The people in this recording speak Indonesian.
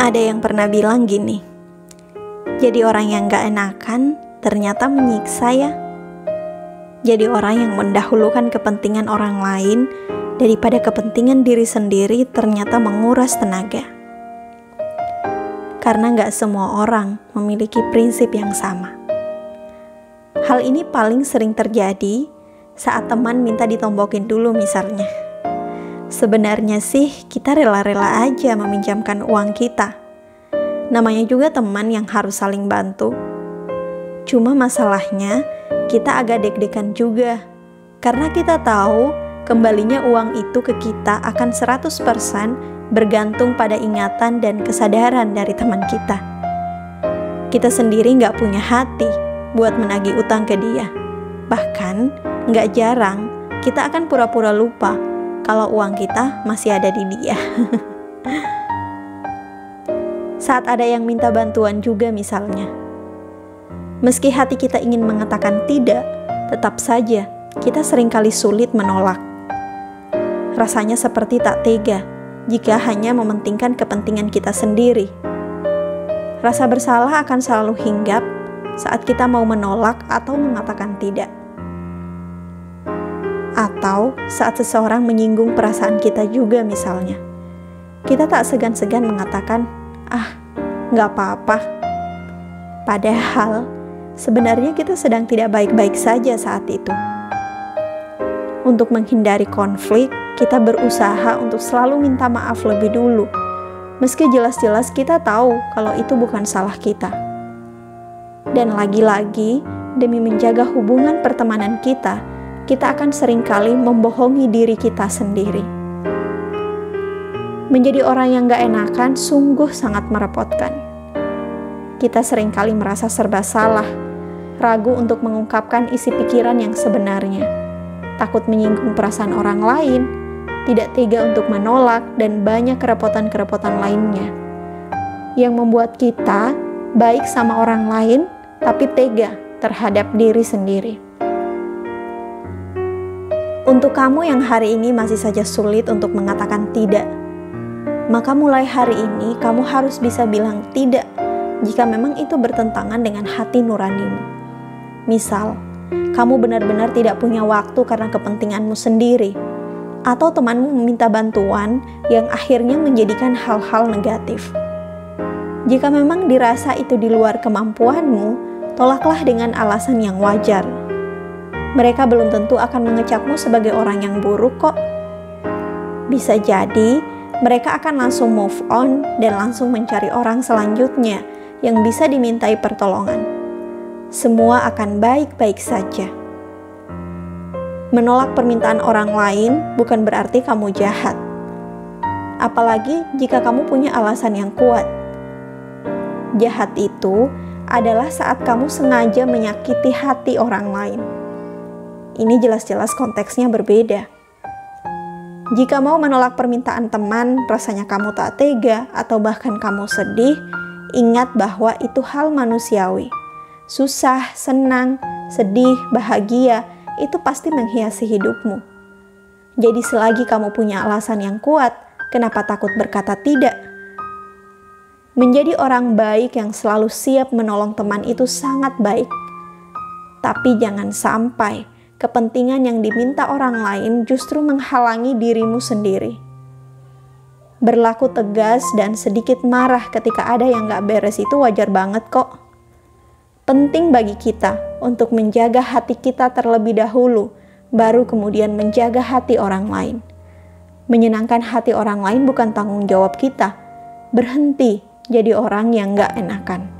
Ada yang pernah bilang gini, jadi orang yang gak enakan ternyata menyiksa ya. Jadi orang yang mendahulukan kepentingan orang lain daripada kepentingan diri sendiri ternyata menguras tenaga. Karena gak semua orang memiliki prinsip yang sama. Hal ini paling sering terjadi saat teman minta ditombokin dulu misalnya. Sebenarnya sih kita rela-rela aja meminjamkan uang kita. Namanya juga teman yang harus saling bantu. Cuma masalahnya kita agak deg-degan juga. Karena kita tahu kembalinya uang itu ke kita akan 100% bergantung pada ingatan dan kesadaran dari teman kita. Kita sendiri gak punya hati buat menagih utang ke dia. Bahkan gak jarang kita akan pura-pura lupa kalau uang kita masih ada di dia. Saat ada yang minta bantuan juga misalnya. Meski hati kita ingin mengatakan tidak, tetap saja kita seringkali sulit menolak. Rasanya seperti tak tega jika hanya mementingkan kepentingan kita sendiri. Rasa bersalah akan selalu hinggap saat kita mau menolak atau mengatakan tidak. Atau saat seseorang menyinggung perasaan kita juga misalnya. Kita tak segan-segan mengatakan, gak apa-apa. Padahal sebenarnya kita sedang tidak baik-baik saja saat itu. Untuk menghindari konflik, kita berusaha untuk selalu minta maaf lebih dulu. Meski jelas-jelas kita tahu kalau itu bukan salah kita. Dan lagi-lagi, demi menjaga hubungan pertemanan kita akan seringkali membohongi diri kita sendiri. Menjadi orang yang gak enakan sungguh sangat merepotkan. Kita seringkali merasa serba salah, ragu untuk mengungkapkan isi pikiran yang sebenarnya, takut menyinggung perasaan orang lain, tidak tega untuk menolak, dan banyak kerepotan-kerepotan lainnya yang membuat kita baik sama orang lain, tapi tega terhadap diri sendiri. Untuk kamu yang hari ini masih saja sulit untuk mengatakan tidak, maka mulai hari ini kamu harus bisa bilang tidak jika memang itu bertentangan dengan hati nuranimu. Misal, kamu benar-benar tidak punya waktu karena kepentinganmu sendiri, atau temanmu meminta bantuan yang akhirnya menjadikan hal-hal negatif. Jika memang dirasa itu di luar kemampuanmu, tolaklah dengan alasan yang wajar. Mereka belum tentu akan mengecapmu sebagai orang yang buruk kok. Bisa jadi mereka akan langsung move on dan langsung mencari orang selanjutnya yang bisa dimintai pertolongan. Semua akan baik-baik saja. Menolak permintaan orang lain bukan berarti kamu jahat. Apalagi jika kamu punya alasan yang kuat. Jahat itu adalah saat kamu sengaja menyakiti hati orang lain. Ini jelas-jelas konteksnya berbeda. Jika mau menolak permintaan teman, rasanya kamu tak tega atau bahkan kamu sedih, ingat bahwa itu hal manusiawi. Susah, senang, sedih, bahagia, itu pasti menghiasi hidupmu. Jadi selagi kamu punya alasan yang kuat, kenapa takut berkata tidak? Menjadi orang baik yang selalu siap menolong teman itu sangat baik. Tapi jangan sampai kepentingan yang diminta orang lain justru menghalangi dirimu sendiri. Berlaku tegas dan sedikit marah ketika ada yang gak beres itu wajar banget kok. Penting bagi kita untuk menjaga hati kita terlebih dahulu, baru kemudian menjaga hati orang lain. Menyenangkan hati orang lain bukan tanggung jawab kita. Berhenti jadi orang yang gak enakan.